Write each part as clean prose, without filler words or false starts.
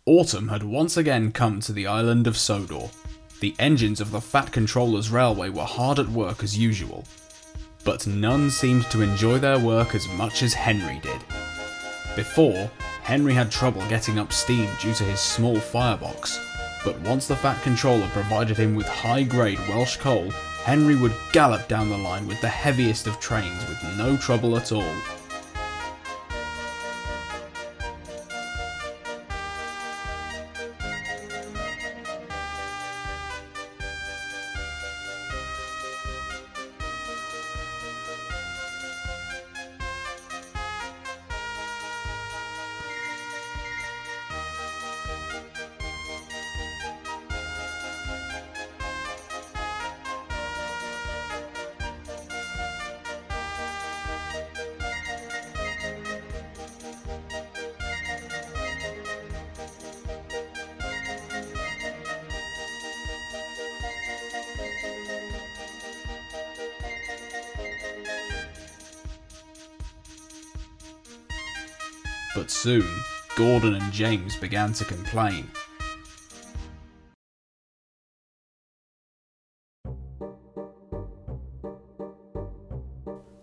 Autumn had once again come to the island of Sodor. The engines of the Fat Controller's railway were hard at work as usual, but none seemed to enjoy their work as much as Henry did. Before, Henry had trouble getting up steam due to his small firebox, but once the Fat Controller provided him with high-grade Welsh coal, Henry would gallop down the line with the heaviest of trains with no trouble at all. But soon, Gordon and James began to complain.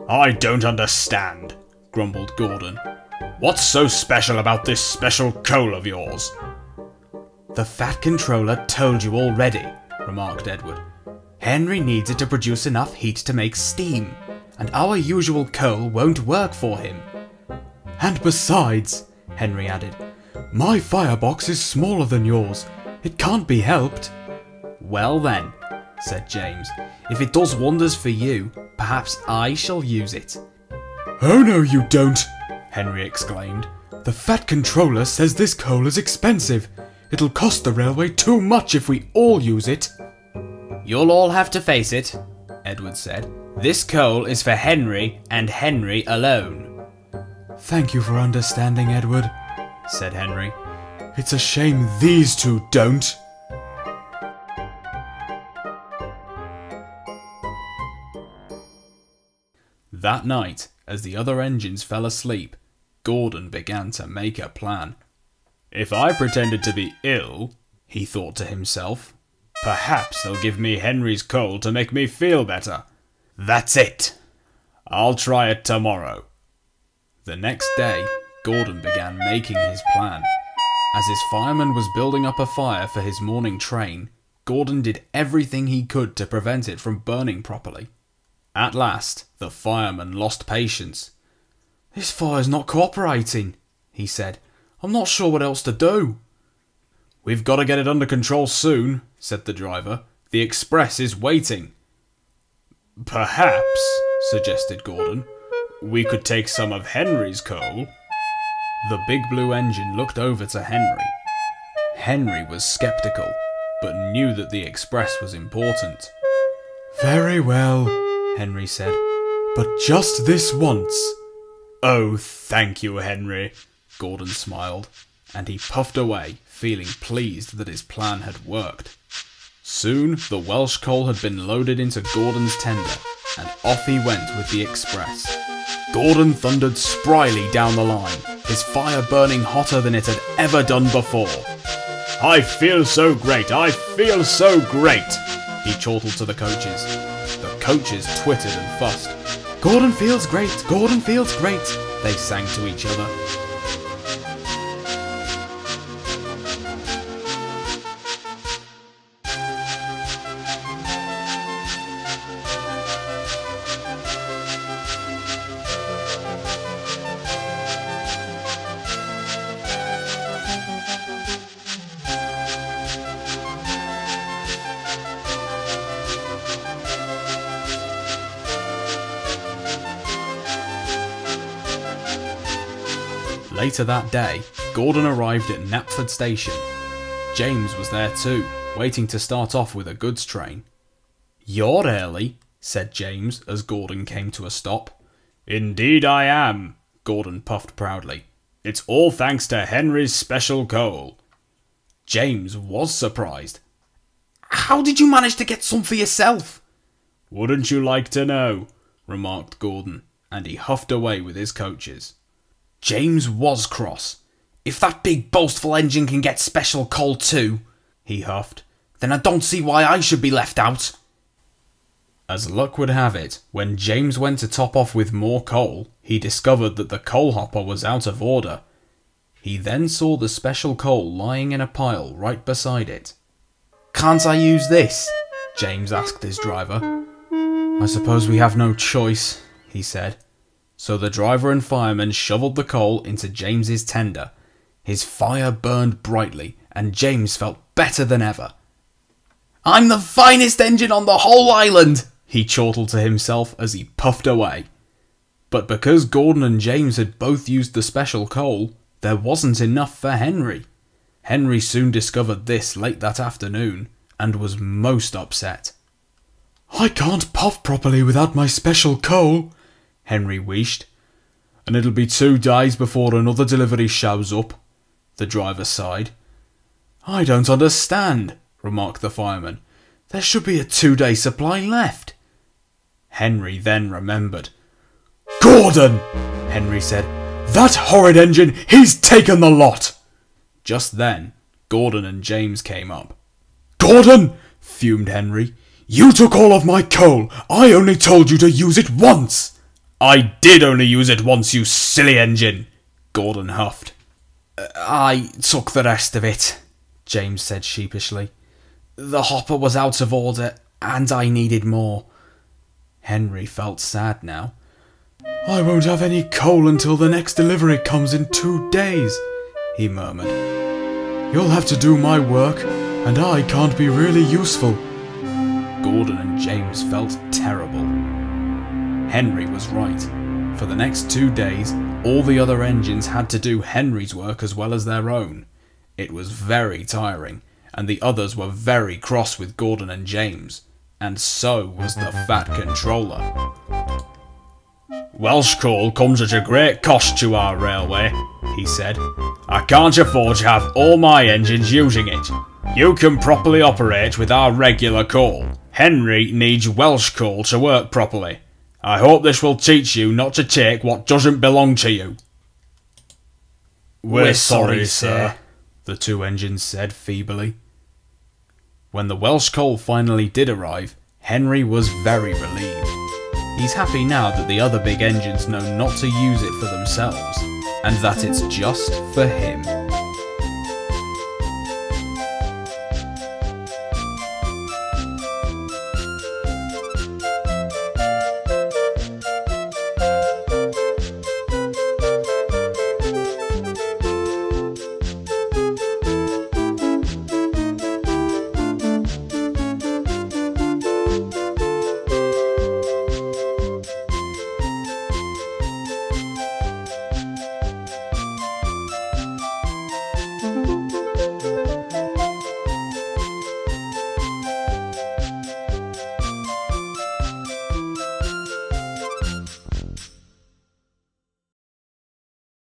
"I don't understand," grumbled Gordon. "What's so special about this special coal of yours?" "The Fat Controller told you already," remarked Edward. "Henry needs it to produce enough heat to make steam, and our usual coal won't work for him. And besides," Henry added, "my firebox is smaller than yours. It can't be helped." "Well then," said James, "if it does wonders for you, perhaps I shall use it." "Oh no you don't," Henry exclaimed. "The Fat Controller says this coal is expensive. It'll cost the railway too much if we all use it." "You'll all have to face it," Edward said. "This coal is for Henry and Henry alone." "Thank you for understanding, Edward," said Henry. "It's a shame these two don't." That night, as the other engines fell asleep, Gordon began to make a plan. "If I pretended to be ill," he thought to himself, "perhaps they'll give me Henry's coal to make me feel better. That's it! I'll try it tomorrow." The next day, Gordon began making his plan. As his fireman was building up a fire for his morning train, Gordon did everything he could to prevent it from burning properly. At last, the fireman lost patience. "This fire's not cooperating," he said. "I'm not sure what else to do." "We've got to get it under control soon," said the driver. "The express is waiting." "Perhaps," suggested Gordon, "we could take some of Henry's coal." The big blue engine looked over to Henry. Henry was sceptical, but knew that the express was important. "Very well," Henry said, "but just this once." "Oh, thank you, Henry," Gordon smiled, and he puffed away, feeling pleased that his plan had worked. Soon, the Welsh coal had been loaded into Gordon's tender, and off he went with the express. Gordon thundered spryly down the line, his fire burning hotter than it had ever done before. "I feel so great, I feel so great," he chortled to the coaches. The coaches twittered and fussed. "Gordon feels great, Gordon feels great," they sang to each other. Later that day, Gordon arrived at Knapford Station. James was there too, waiting to start off with a goods train. "You're early," said James as Gordon came to a stop. "Indeed I am," Gordon puffed proudly. "It's all thanks to Henry's special coal." James was surprised. "How did you manage to get some for yourself?" "Wouldn't you like to know?" remarked Gordon, and he huffed away with his coaches. James was cross. If that big boastful engine can get special coal too, he huffed, then I don't see why I should be left out. As luck would have it, when James went to top off with more coal, he discovered that the coal hopper was out of order. He then saw the special coal lying in a pile right beside it. Can't I use this? James asked his driver. I suppose we have no choice, he said. So the driver and fireman shoveled the coal into James's tender. His fire burned brightly, and James felt better than ever. I'm the finest engine on the whole island, he chortled to himself as he puffed away. But because Gordon and James had both used the special coal, there wasn't enough for Henry. Henry soon discovered this late that afternoon, and was most upset. I can't puff properly without my special coal, Henry wheezed. And it'll be 2 days before another delivery shows up, the driver sighed. I don't understand, remarked the fireman. There should be a 2-day supply left. Henry then remembered. Gordon, Henry said. That horrid engine, he's taken the lot. Just then, Gordon and James came up. Gordon, fumed Henry. You took all of my coal. I only told you to use it once. I did only use it once, you silly engine, Gordon huffed. I took the rest of it, James said sheepishly. The hopper was out of order, and I needed more. Henry felt sad now. I won't have any coal until the next delivery comes in 2 days, he murmured. You'll have to do my work, and I can't be really useful. Gordon and James felt terrible. Henry was right. For the next 2 days, all the other engines had to do Henry's work as well as their own. It was very tiring, and the others were very cross with Gordon and James, and so was the Fat Controller. Welsh coal comes at a great cost to our railway, he said. I can't afford to have all my engines using it. You can properly operate with our regular coal. Henry needs Welsh coal to work properly. I hope this will teach you not to take what doesn't belong to you. We're sorry, sir, the 2 engines said feebly. When the Welsh coal finally did arrive, Henry was very relieved. He's happy now that the other big engines know not to use it for themselves, and that it's just for him.